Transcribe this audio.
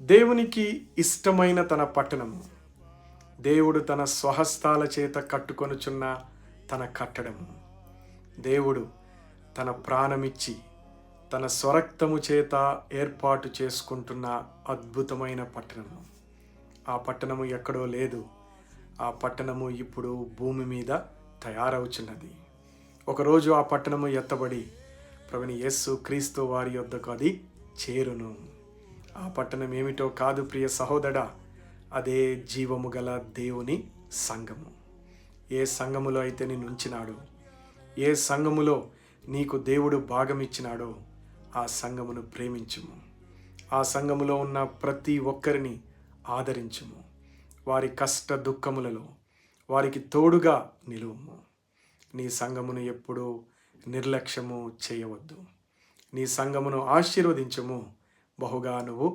దేవునికి ఇష్టమైన తన పట్టణము, దేవుడు తన స్వహస్తాల చేత కట్టుకొనుచున్న తన కట్టడము, దేవుడు తన ప్రాణమిచ్చి తన స్వరక్తము చేత ఏర్పాటు చేసుకుంటున్న అద్భుతమైన పట్టణము. ఆ పట్టణము ఎక్కడో లేదు, ఆ పట్టణము ఇప్పుడు భూమి మీద తయారవుచున్నది. ఒకరోజు ఆ పట్టణము ఎత్తబడి ప్రభుని యేసు క్రీస్తు వారి యొద్దకు అది చేరును. ఆ పట్టణం ఏమిటో కాదు ప్రియ సహోదరా, అదే జీవము గల దేవుని సంఘము. ఏ సంఘములో అయితే నిన్ను ఉంచినాడో, ఏ సంఘములో నీకు దేవుడు భాగమిచ్చినాడో ఆ సంఘమును ప్రేమించుము. ఆ సంఘములో ఉన్న ప్రతి ఒక్కరిని ఆదరించుము. వారి కష్ట దుఃఖములలో వారికి తోడుగా నిలువుము. నీ సంఘమును ఎప్పుడూ నిర్లక్ష్యము చేయవద్దు. నీ సంఘమును ఆశీర్వదించుము. బహుగా నువ్వు